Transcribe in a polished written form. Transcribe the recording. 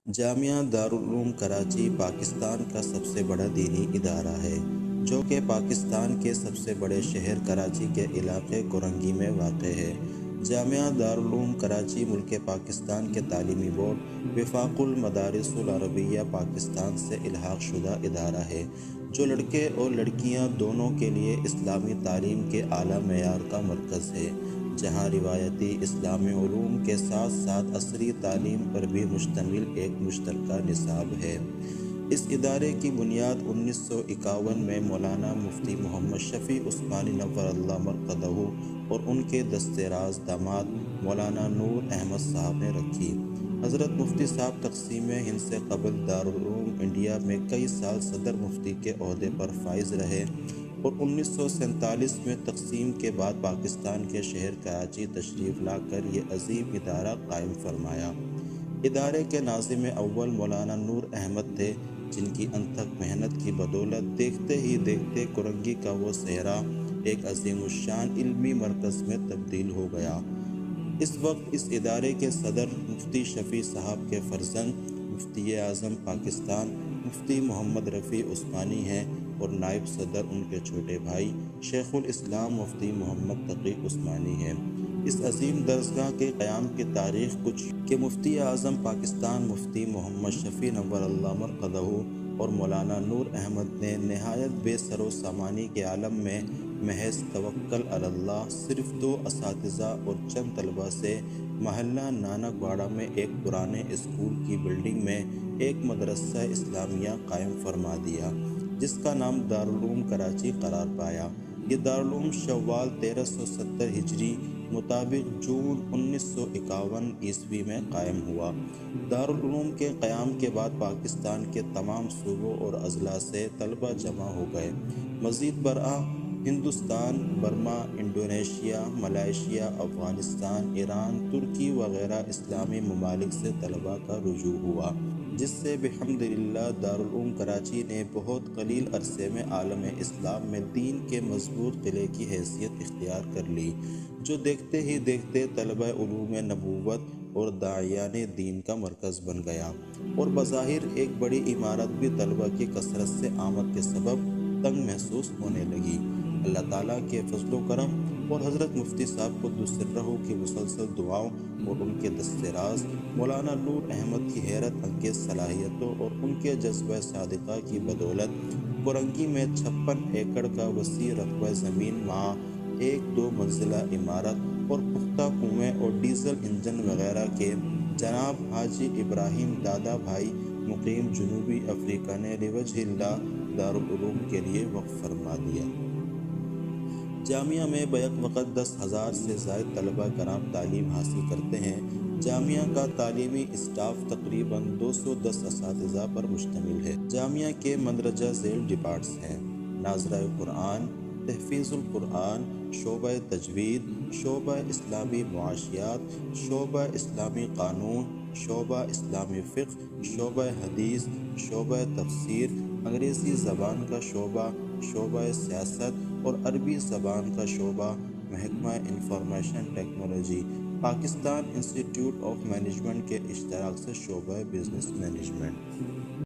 جامعہ دارالعلوم کراچی پاکستان کا سب سے بڑا دینی ادارہ ہے، جو کہ پاکستان کے سب سے بڑے شہر کراچی کے علاقے کورنگی میں واقع ہے۔ جامعہ دارالعلوم کراچی ملک پاکستان کے تعلیمی بورڈ وفاق المدارس العربیہ پاکستان سے الحاق شدہ ادارہ ہے، جو لڑکے اور لڑکیاں دونوں کے لیے اسلامی تعلیم کے اعلیٰ معیار کا مرکز ہے، جہاں روایتی اسلامی علوم کے ساتھ ساتھ عصری تعلیم پر بھی مشتمل ایک مشترکہ نصاب ہے۔ اس ادارے کی بنیاد 1951 میں مولانا مفتی محمد شفیع عثمانی نور اللہ مرقدہ اور ان کے دست راز داماد مولانا نور احمد صاحب نے رکھی۔ حضرت مفتی صاحب تقسیم ہند سے قبل دارالعلوم انڈیا میں کئی سال صدر مفتی کے عہدے پر فائز رہے اور 1947 میں تقسیم کے بعد پاکستان کے شہر کراچی تشریف لا کر یہ عظیم ادارہ قائم فرمایا۔ ادارے کے ناظم اول مولانا نور احمد تھے، جن کی انتھک محنت کی بدولت دیکھتے ہی دیکھتے کورنگی کا وہ صحرا ایک عظیم الشان علمی مرکز میں تبدیل ہو گیا۔ اس وقت اس ادارے کے صدر مفتی شفیع صاحب کے فرزند مفتی اعظم پاکستان مفتی محمد رفیع عثمانی ہیں اور نائب صدر ان کے چھوٹے بھائی شیخ الاسلام مفتی محمد تقی عثمانی ہیں۔ اس عظیم درسگاہ کے قیام کی تاریخ کچھ کہ مفتی اعظم پاکستان مفتی محمد شفیع نور اللہ مرقدہ اور مولانا نور احمد نے نہایت بے سر و سامانی کے عالم میں محض توکل علی اللہ صرف 2 اساتذہ اور چند طلبہ سے محلہ نانک واڑہ میں ایک پرانے اسکول کی بلڈنگ میں ایک مدرسہ اسلامیہ قائم فرما دیا، جس کا نام دارالعلوم کراچی قرار پایا۔ یہ دارالعلوم شوال 1370 ہجری مطابق جون 1951 عیسوی میں قائم ہوا۔ دارالعلوم کے قیام کے بعد پاکستان کے تمام صوبوں اور اضلاع سے طلبہ جمع ہو گئے۔ مزید برآں Hindustan, Burma, Indonesia, Malaysia, Afghanistan, Iran, ترکی وغیرہ اسلامی ممالک سے طلبہ کا رجوع ہوا، جس سے بحمدللہ دارالعلوم کراچی نے بہت قلیل عرصے میں عالم اسلام میں دین کے مضبوط قلعے کی حیثیت اختیار کر لی، جو دیکھتے ہی دیکھتے طلبہ علوم نبوت اور داعیان دین کا مرکز بن گیا، اور بظاہر ایک بڑی عمارت بھی طلبہ کی کثرت سے آمد کے سبب تنگ محسوس ہونے لگی۔ اللہ تعالیٰ کے فضل و کرم اور حضرت مفتی صاحب قدس سرہ کی مسلسل دعاؤں اور ان کے دست راز مولانا نور احمد کی حیرت انگیز صلاحیتوں اور ان کے جذبہ صادقہ کی بدولت کورنگی میں 56 ایکڑ کا وسیع رقبہ زمین مع 1-2 منزلہ عمارت اور پختہ کنویں اور ڈیزل انجن وغیرہ کے جناب حاجی ابراہیم دادا بھائی مقیم جنوبی افریقہ نے لوجہ اللہ دارالعلوم کے لیے وقف فرما دیا۔ جامعہ میں بیک وقت 10,000 سے زائد طلبہ کرام تعلیم حاصل کرتے ہیں۔ جامعہ کا تعلیمی اسٹاف تقریباً 210 اساتذہ پر مشتمل ہے۔ جامعہ کے مندرجہ ذیل ڈپارٹس ہیں: ناظرہ قرآن، تحفیظ القرآن، شعبہ تجوید، شعبہ اسلامی معاشیات، شعبہ اسلامی قانون، شعبہ اسلامی فقہ، شعبہ حدیث، شعبہ تفسیر، انگریزی زبان کا شعبہ، شعبہ سیاست اور عربی زبان کا شعبہ، محکمہ انفارمیشن ٹیکنالوجی، پاکستان انسٹی ٹیوٹ آف مینجمنٹ کے اشتراک سے شعبہ بزنس مینجمنٹ۔